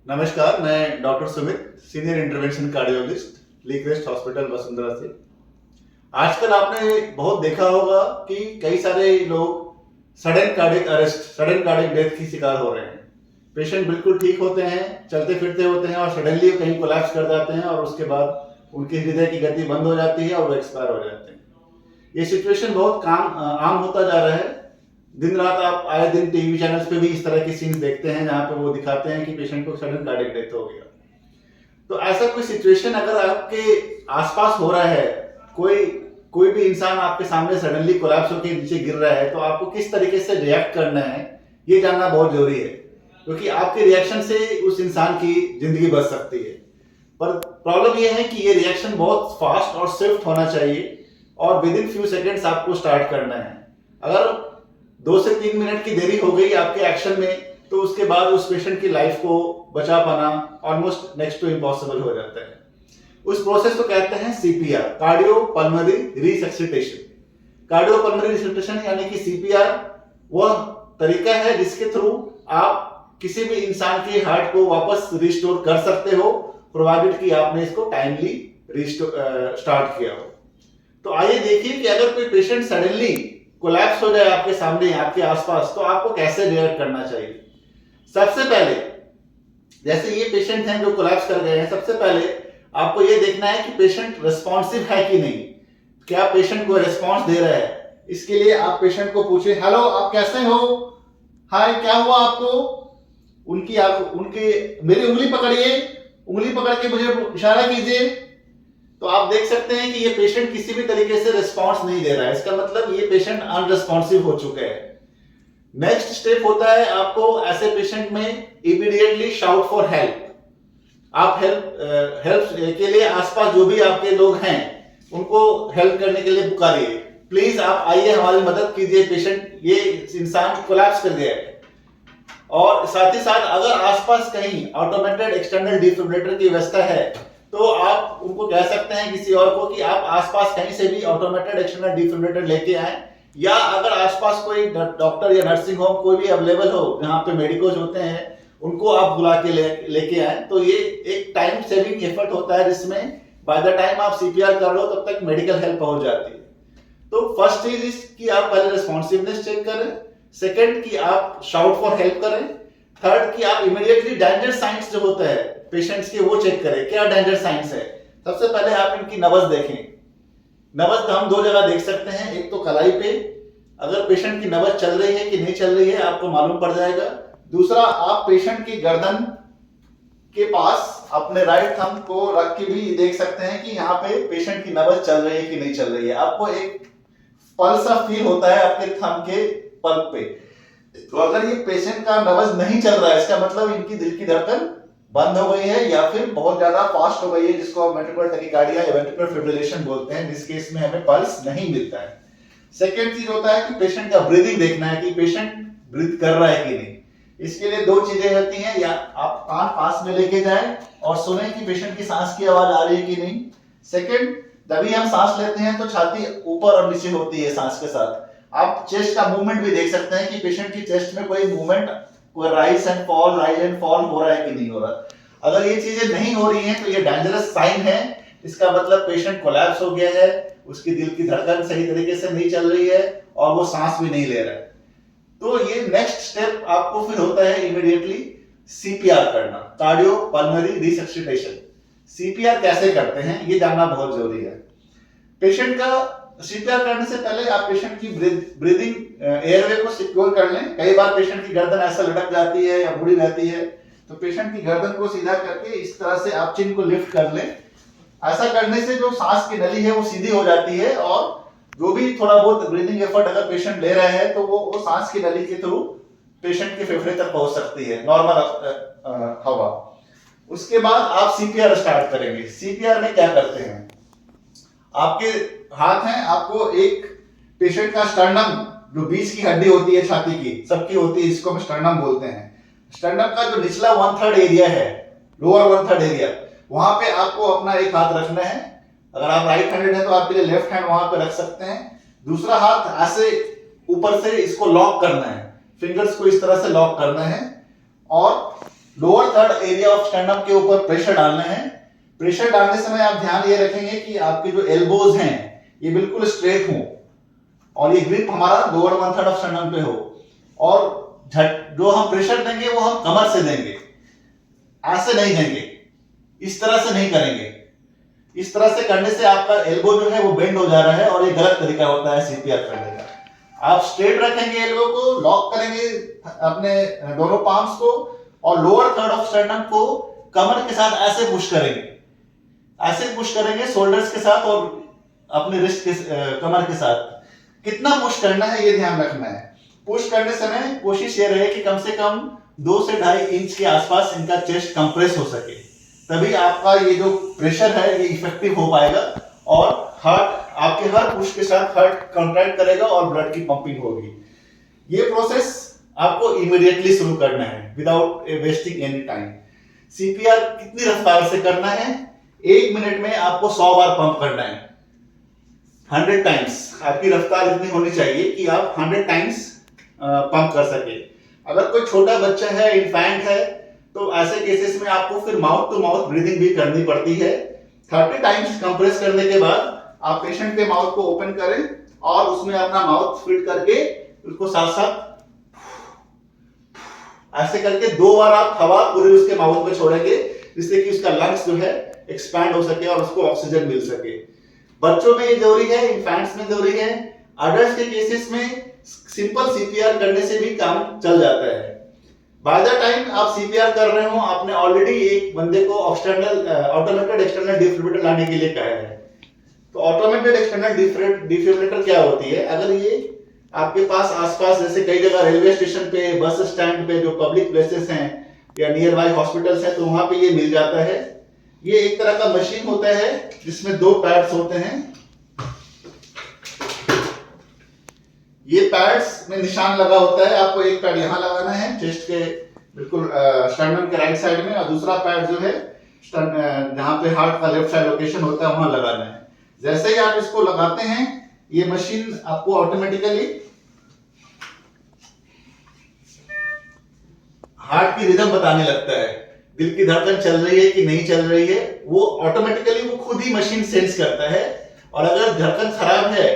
नमस्कार, मैं doctor Sumit, senior intervention cardiologist, Leecrest hospital Vasundhara से। आजकल आपने बहुत देखा होगा कि कई सारे लोग sudden cardiac arrest, sudden cardiac death की शिकार हो रहे हैं। पेशेंट बिल्कुल ठीक होते हैं, चलते फिरते होते हैं और सडनली कहीं कोलैप्स कर जाते हैं और उसके बाद उनके हृदय की गति बंद हो जाती है और वो एक्सपायर हो जाते हैं। ये सिचुएशन बहुत आम होता जा रहा है। दिन रात आप आए दिन टीवी चैनल्स पे भी इस तरह की सीन्स देखते हैं जहां पे वो दिखाते हैं कि पेशेंट को सडन कार्डियक डेथ हो गया। तो ऐसा कोई सिचुएशन अगर आपके आसपास हो रहा है, कोई कोई भी इंसान आपके सामने सडनली कोलैप्स होकर नीचे गिर रहा है, तो आपको किस तरीके से रिएक्ट करना है ये जानना बहुत जरूरी है, क्योंकि आपके रिएक्शन से उस इंसान की जिंदगी बच सकती है। पर प्रॉब्लम ये है कि ये रिएक्शन बहुत फास्ट और स्विफ्ट होना चाहिए और विद इन फ्यू सेकेंड्स आपको स्टार्ट करना है। अगर 2 से 3 मिनट की देरी हो गई आपके एक्शन में, तो उसके बाद उस पेशेंट की लाइफ को बचा पाना ऑलमोस्ट नेक्स्ट टू इम्पॉसिबल हो जाता है। उस प्रोसेस को कहते हैं CPR, cardio pulmonary resuscitation. Cardio pulmonary resuscitation यानी कि सीपीआर वह तरीका है जिसके थ्रू आप किसी भी इंसान के हार्ट को वापस रिस्टोर कर सकते हो, प्रोवाइडेड कि आपने इसको टाइमली स्टार्ट किया हो। तो आइए देखिए कि अगर कोई पेशेंट सडनली कोलैप्स हो जाए आपके सामने, आपके आसपास, तो आपको कैसे रिएक्ट करना चाहिए। सबसे पहले, जैसे ये पेशेंट हैं जो कोलैप्स कर गए हैं, सबसे पहले आपको ये देखना है कि पेशेंट रिस्पॉन्सिव है कि नहीं, क्या पेशेंट को रिस्पॉन्स दे रहा है। इसके लिए आप पेशेंट को पूछे, हेलो आप कैसे हो, हाय क्या हुआ आपको। उनके मेरी उंगली पकड़िए, उंगली पकड़ के मुझे इशारा कीजिए। तो आप देख सकते हैं कि ये पेशेंट किसी भी तरीके से रिस्पॉन्स नहीं दे रहा है, इसका मतलब ये पेशेंट अनरिस्पॉन्सिव हो चुका है। नेक्स्ट स्टेप होता है आपको ऐसे पेशेंट में इमीडिएटली शाउट फॉर हेल्प। आप हेल्प के लिए आसपास जो भी आपके लोग हैं उनको हेल्प करने के लिए पुकारिए, प्लीज आप आइए हमारी मदद कीजिए, पेशेंट ये इंसान कोलैप्स कर गया है। और साथ ही साथ अगर आसपास कहीं ऑटोमेटेड एक्सटर्नल डिफिब्रिलेटर की व्यवस्था है, तो आप उनको कह सकते हैं किसी और को कि आप आसपास कहीं से भी ऑटोमेटेड एक्सटर्नल डिफिब्रिलेटर लेके आए, या अगर आसपास कोई डॉक्टर या नर्सिंग होम कोई भी अवेलेबल हो जहां पे मेडिकोज होते हैं, उनको आप बुला के लेके आए। तो ये एक टाइम सेविंग एफर्ट होता है जिसमें बाय द टाइम आप सीपीआर कर रहे हो तब तक मेडिकल हेल्प पहुंच जाती है। तो फर्स्ट चीज इस कि आप पहले रिस्पॉन्सिवनेस चेक करें, सेकंड कि आप शाउट फॉर हेल्प करें, थर्ड कि आप इमीडिएटली डेंजर साइंस जो होता है पेशेंट्स के वो चेक करें, क्या डेंजर साइंस है। सबसे पहले आप इनकी नब्ज देखें। नब्ज हम 2 जगह देख सकते हैं, एक तो कलाई पे, अगर पेशेंट की नब्ज चल रही है कि नहीं चल रही है आपको मालूम पड़ जाएगा। दूसरा, आप पेशेंट की गर्दन के पास अपने राइट थंब को रख के भी देख सकते हैं कि यहाँ पे पेशेंट की नब्ज चल रही है कि नहीं चल रही है। आपको एक पल्स सा फील होता है आपके थंब के पल्प पे। तो अगर ये पेशेंट का नब्ज नहीं चल रहा है, इसका मतलब इनकी दिल की धड़कन बंद हो गई है या फिर बहुत ज्यादा फास्ट हो गई है, जिसको हम वेंट्रिकुलर टैकीकार्डिया या वेंट्रिकुलर फिब्रिलेशन बोलते हैं, जिस केस में हमें पल्स नहीं मिलता है। सेकेंड चीज होता है कि पेशेंट का ब्रीदिंग देखना है कि पेशेंट ब्रीथ कर रहा है कि नहीं। इसके लिए 2 चीजें होती हैं, या आप कान पास में लेके जाएं और सुने कि पेशेंट की सांस की आवाज आ रही है कि नहीं। सेकेंड, जब भी हम सांस लेते हैं तो छाती ऊपर और नीचे होती है सांस के साथ। आप चेस्ट का मूवमेंट भी देख सकते हैं कि पेशेंट की चेस्ट में कोई मूवमेंट, कोई राइज एंड फॉल हो रहा है कि नहीं हो रहा। अगर ये चीजें नहीं हो रही हैं तो ये डेंजरस साइन है, इसका मतलब पेशेंट कोलैप्स हो गया है, उसकी दिल की धड़कन सही तरीके से नहीं चल रही है और वो सांस भी नहीं ले रहा है। तो ये नेक्स्ट स्टेप आपको फिर होता है इमीडिएटली सीपीआर करना, कार्डियो पल्मोनरी रिसक्सिटेशन। सीपीआर कैसे करते हैं ये जानना बहुत जरूरी है। पेशेंट का सीपीआर करने से पहले आप पेशेंट की ब्रीदिंग एयरवे को सिक्योर कर लें। कई बार पेशेंट की गर्दन ऐसा लटक जाती है या मुड़ी रहती है, तो पेशेंट की गर्दन को सीधा करके इस तरह से आप चिन को लिफ्ट कर लें। ऐसा करने से जो सांस की नली है वो सीधी हो जाती है और जो भी थोड़ा बहुत ब्रीदिंग एफर्ट अगर पेशेंट ले रहा है तो वो सांस की नली के थ्रू पेशेंट के फेफड़े तक पहुंच सकती है, नॉर्मल हवा। उसके बाद आप सीपीआर स्टार्ट करेंगे। सीपीआर में क्या करते हैं, आपके हाथ हैं, आपको एक पेशेंट का स्टर्नम, जो बीच की हड्डी होती है छाती की, सबकी होती है, इसको हम स्टर्नम बोलते हैं। स्टर्नम का जो निचला 1/3 एरिया है, लोअर 1/3 एरिया, वहां पे आपको अपना एक हाथ रखना है। अगर आप राइट हैंडेड है तो आपके लिए लेफ्ट हैंड वहां पे रख सकते हैं। दूसरा हाथ ऐसे ऊपर से इसको लॉक करना है, फिंगर्स को इस तरह से लॉक करना है और lower third area of sternum के ऊपर प्रेशर डालना है। प्रेशर डालने समय आप ध्यान ये रखेंगे कि आपके जो एल्बोज हैं ये बिल्कुल स्ट्रेट हो और ये ग्रिप हमारा lower one third of sternum पे हो, और जो हम प्रेशर देंगे वो हम कमर से देंगे, ऐसे नहीं देंगे, इस तरह से नहीं करेंगे। इस तरह से करने से आपका एल्बो जो है वो बेंड हो जा रहा है और ये गलत तरीका होता है सीपीआर करने का। आप स्ट्रेट रखेंगे, एल्बो को लॉक करेंगे अपने दोनों पाम्स को और लोअर थर्ड ऑफ स्टर्नम को कमर के साथ ऐसे पुश करेंगे, ऐसे पुश करेंगे शोल्डर्स के साथ और अपने रिस्ट के कमर के साथ। कितना पुश करना है ये ध्यान रखना है। पुश करने समय कोशिश ये रहे कि कम से कम 2 से 2.5 इंच के आसपास इनका चेस्ट कंप्रेस हो सके, तभी आपका ये जो प्रेशर है ये इफेक्टिव हो पाएगा और हार्ट आपके हर पुश के साथ हार्ट कॉन्ट्रैक्ट करेगा और ब्लड की पंपिंग होगी। ये प्रोसेस आपको इमीडिएटली शुरू करना है without wasting any time. CPR कितनी रफ्तार से करना है? 1 मिनट में आपको 100 बार पंप करना है, 100 टाइम्स। आपकी रफ्तार इतनी होनी चाहिए कि आप 100 टाइम्स पंप कर सके। अगर कोई छोटा बच्चा है, इन्फैंट है, तो ऐसे केसेस में आपको फिर माउथ टू माउथ ब्रीदिंग भी करनी पड़ती है। 30 टाइम्स कंप्रेस करने के बाद आप पेशेंट के माउथ को ओपन करें और उसमें अपना माउथ फिट करके उसको साथ साथ ऐसे करके 2 बार आप हवा पूरी उसके माउथ में छोड़ेंगे, जिससे कि उसका लंग्स जो है एक्सपैंड हो सके और उसको ऑक्सीजन मिल सके। बच्चों में ये जरूरी है, इन्फैंट्स में जरूरी है। अडल्ट के केसेस में सिंपल सीपीआर करने से भी काम चल जाता है। बाय द टाइम आप सीपीआर कर रहे हो, आपने ऑलरेडी एक बंदे को ऑटोमेटेड एक्सटर्नल डिफिब्रिलेटर लाने के लिए कहा है। तो ऑटोमेटेड एक्सटर्नल डिफिब्रिलेटर क्या होती है? अगर ये आपके पास आसपास जैसे कई जगह रेलवे स्टेशन पे, बस स्टैंड पे, जो पब्लिक प्लेसेस हैं या नियर बाय हॉस्पिटल्स हैं, तो वहां पे ये मिल जाता है। ये एक तरह का मशीन होता है जिसमें 2 पैड्स होते हैं। ये पैड्स में निशान लगा होता है, आपको एक पैड यहां लगाना है चेस्ट के बिल्कुल स्टर्नम के राइट साइड में, और दूसरा पैड जो है जहां पे हार्ट का लेफ्ट साइड लोकेशन होता है वहां लगाना है। जैसे ही आप इसको लगाते हैं ये मशीन आपको ऑटोमेटिकली हार्ट की रिदम बताने लगता है, दिल की धड़कन चल रही है कि नहीं चल रही है, वो ऑटोमेटिकली वो खुद ही मशीन सेंस करता है। और अगर धड़कन खराब है,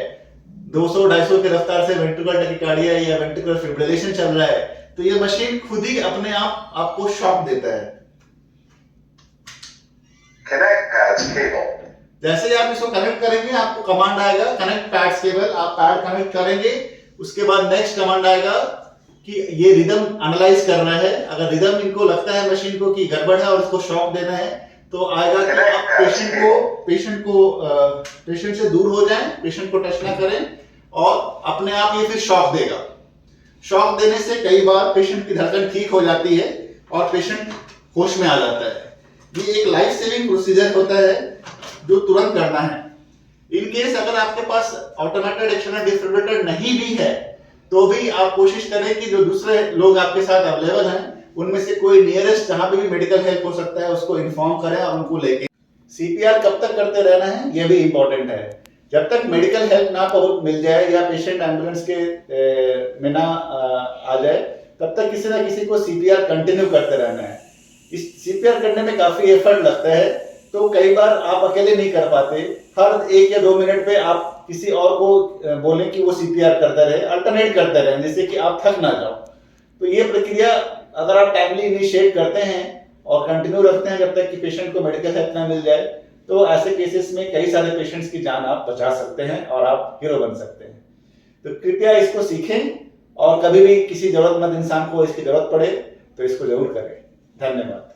200-250 की रफ्तार से वेंट्रिकुलर टैकिकार्डिया या वेंट्रिकुलर फिब्रिलेशन चल रहा है, तो ये मशीन खुद ही अपने आप आपको शॉक देता है। Connect pads cable. जैसे ही आप इसको कनेक्ट करेंगे आपको कमांड आएगा कनेक्ट पैड्स केबल, आप पैड कनेक्ट करेंगे। उसके बाद नेक्स्ट कमांड आएगा कि ये रिदम एनालाइज कर रहा है। अगर रिदम इनको लगता है मशीन को कि गड़बड़ है और इसको शॉक देना है, तो आएगा कि आप पेशेंट से दूर हो जाएं, पेशेंट को टच ना करें और अपने आप ये फिर शॉक देगा। शॉक देने से कई बार पेशेंट की धड़कन ठीक हो जाती है और पेशेंट होश में आ जाता है। ये एक लाइफ सेविंग प्रोसीजर होता है जो तुरंत करना है। इन केस अगर आपके पास ऑटोमेटेड एक्सटर्नल डिफिब्रिलेटर नहीं भी है, तो भी आप कोशिश करें कि जो दूसरे लोग आपके साथ अवेलेबल हैं उनमें से कोई नियरेस्ट जहां पे भी मेडिकल हेल्प हो सकता है उसको इन्फॉर्म करें और उनको लेके। सीपीआर कब तक करते रहना है ये भी इंपॉर्टेंट है। जब तक मेडिकल हेल्प ना मिल जाए या पेशेंट एम्बुलेंस के में ना आ जाए, तब तक किसी ना किसी को सीपीआर कंटिन्यू करते रहना है। इस सीपीआर करने में काफी एफर्ट लगता है, तो कई बार आप अकेले नहीं कर पाते। हर 1 या 2 मिनट पे आप किसी और को बोलें कि वो सीपीआर करता रहे, अल्टरनेट करते रहे, जिससे कि आप थक ना जाओ। तो ये प्रक्रिया अगर आप टाइमली इनिशिएट करते हैं और कंटिन्यू रखते हैं जब तक कि पेशेंट को मेडिकल हेल्प ना मिल जाए, तो ऐसे केसेस में कई सारे पेशेंट्स की जान आप बचा सकते हैं और आप हीरो बन सकते हैं। तो कृपया इसको सीखें और कभी भी किसी जरूरतमंद इंसान को इसकी जरूरत पड़े तो इसको जरूर करें। धन्यवाद।